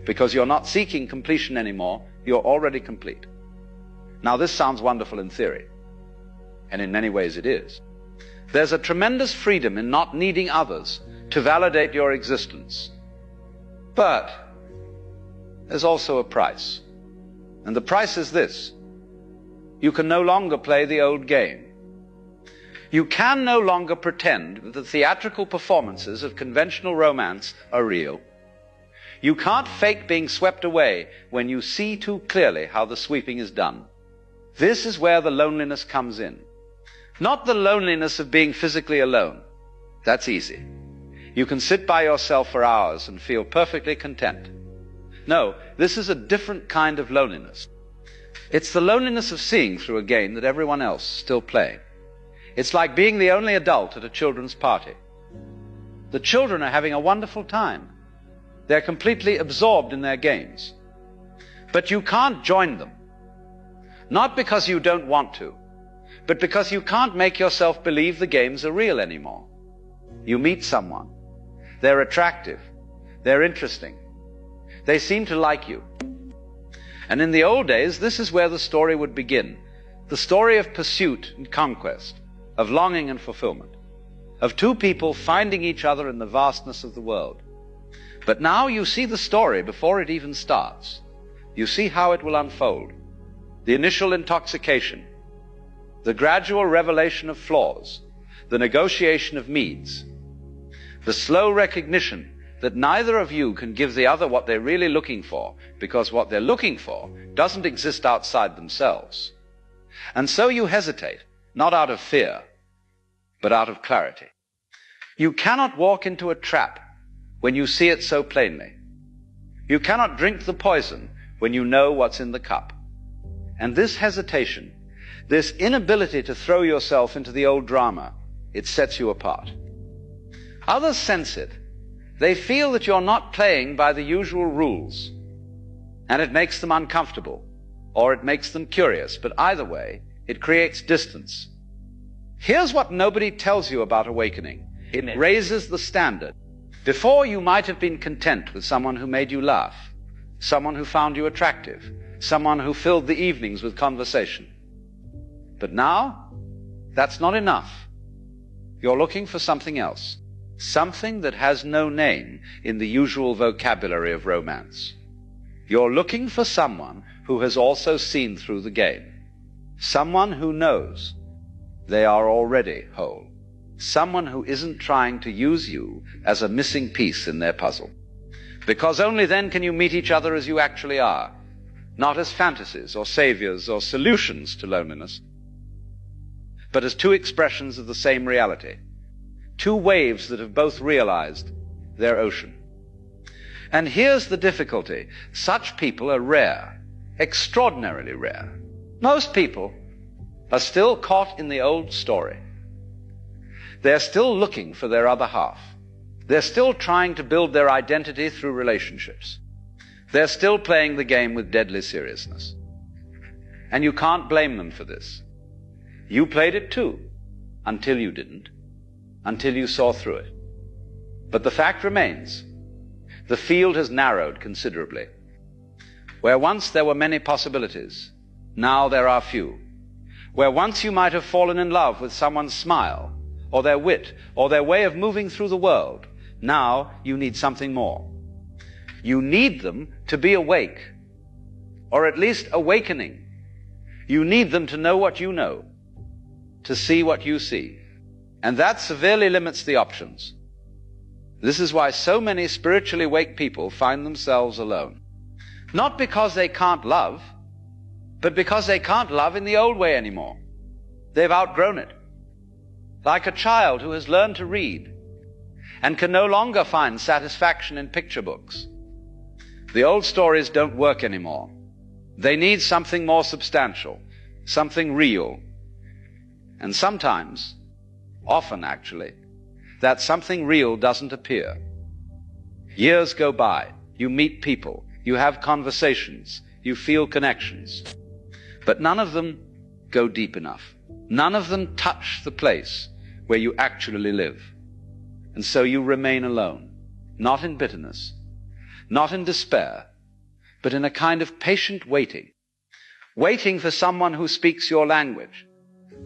because you're not seeking completion anymore, you're already complete. Now this sounds wonderful in theory, and in many ways it is. There's a tremendous freedom in not needing others to validate your existence. But there's also a price. And the price is this: you can no longer play the old game. You can no longer pretend that the theatrical performances of conventional romance are real. You can't fake being swept away when you see too clearly how the sweeping is done. This is where the loneliness comes in. Not the loneliness of being physically alone. That's easy. You can sit by yourself for hours and feel perfectly content. No, this is a different kind of loneliness. It's the loneliness of seeing through a game that everyone else is still playing. It's like being the only adult at a children's party. The children are having a wonderful time. They're completely absorbed in their games. But you can't join them. Not because you don't want to, but because you can't make yourself believe the games are real anymore. You meet someone. They're attractive. They're interesting. They seem to like you. And in the old days, this is where the story would begin. The story of pursuit and conquest, of longing and fulfillment, of two people finding each other in the vastness of the world. But now you see the story before it even starts. You see how it will unfold. The initial intoxication, the gradual revelation of flaws, the negotiation of needs, the slow recognition that neither of you can give the other what they're really looking for, because what they're looking for doesn't exist outside themselves. And so you hesitate, not out of fear, but out of clarity. You cannot walk into a trap when you see it so plainly. You cannot drink the poison when you know what's in the cup. And this hesitation, this inability to throw yourself into the old drama, it sets you apart. Others sense it. They feel that you're not playing by the usual rules, and it makes them uncomfortable, or it makes them curious, but either way, it creates distance. Here's what nobody tells you about awakening. It raises the standard. Before, you might have been content with someone who made you laugh, someone who found you attractive, someone who filled the evenings with conversation. But now, that's not enough. You're looking for something else, something that has no name in the usual vocabulary of romance. You're looking for someone who has also seen through the game, someone who knows they are already whole, someone who isn't trying to use you as a missing piece in their puzzle. Because only then can you meet each other as you actually are, not as fantasies or saviors or solutions to loneliness, but as two expressions of the same reality, two waves that have both realized their ocean. And here's the difficulty. Such people are rare, extraordinarily rare. Most people are still caught in the old story. They're still looking for their other half. They're still trying to build their identity through relationships. They're still playing the game with deadly seriousness. And you can't blame them for this. You played it too, until you didn't, until you saw through it. But the fact remains, the field has narrowed considerably. Where once there were many possibilities, now there are few. Where once you might have fallen in love with someone's smile, or their wit, or their way of moving through the world, now you need something more. You need them to be awake, or at least awakening. You need them to know what you know, to see what you see. And that severely limits the options. This is why so many spiritually awake people find themselves alone. Not because they can't love, but because they can't love in the old way anymore. They've outgrown it. Like a child who has learned to read and can no longer find satisfaction in picture books. The old stories don't work anymore. They need something more substantial, something real. And sometimes, often actually, that something real doesn't appear. Years go by, you meet people, you have conversations, you feel connections, but none of them go deep enough. None of them touch the place where you actually live. And so you remain alone, not in bitterness, not in despair, but in a kind of patient waiting. Waiting for someone who speaks your language,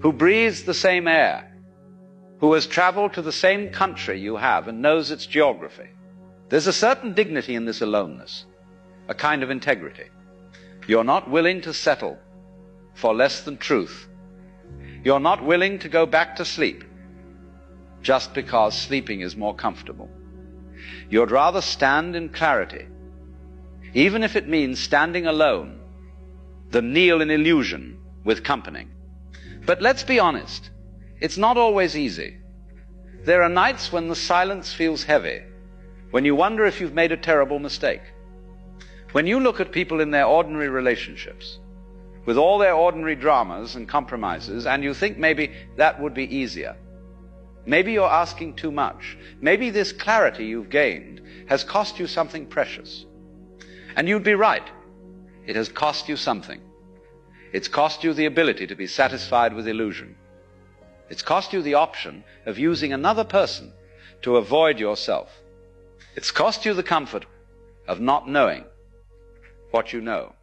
who breathes the same air, who has traveled to the same country you have and knows its geography. There's a certain dignity in this aloneness, a kind of integrity. You're not willing to settle for less than truth. You're not willing to go back to sleep just because sleeping is more comfortable. You'd rather stand in clarity, even if it means standing alone, than kneel in illusion with company. But let's be honest, it's not always easy. There are nights when the silence feels heavy, when you wonder if you've made a terrible mistake. When you look at people in their ordinary relationships, with all their ordinary dramas and compromises, and you think maybe that would be easier. Maybe you're asking too much. Maybe this clarity you've gained has cost you something precious. And you'd be right. It has cost you something. It's cost you the ability to be satisfied with illusion. It's cost you the option of using another person to avoid yourself. It's cost you the comfort of not knowing what you know.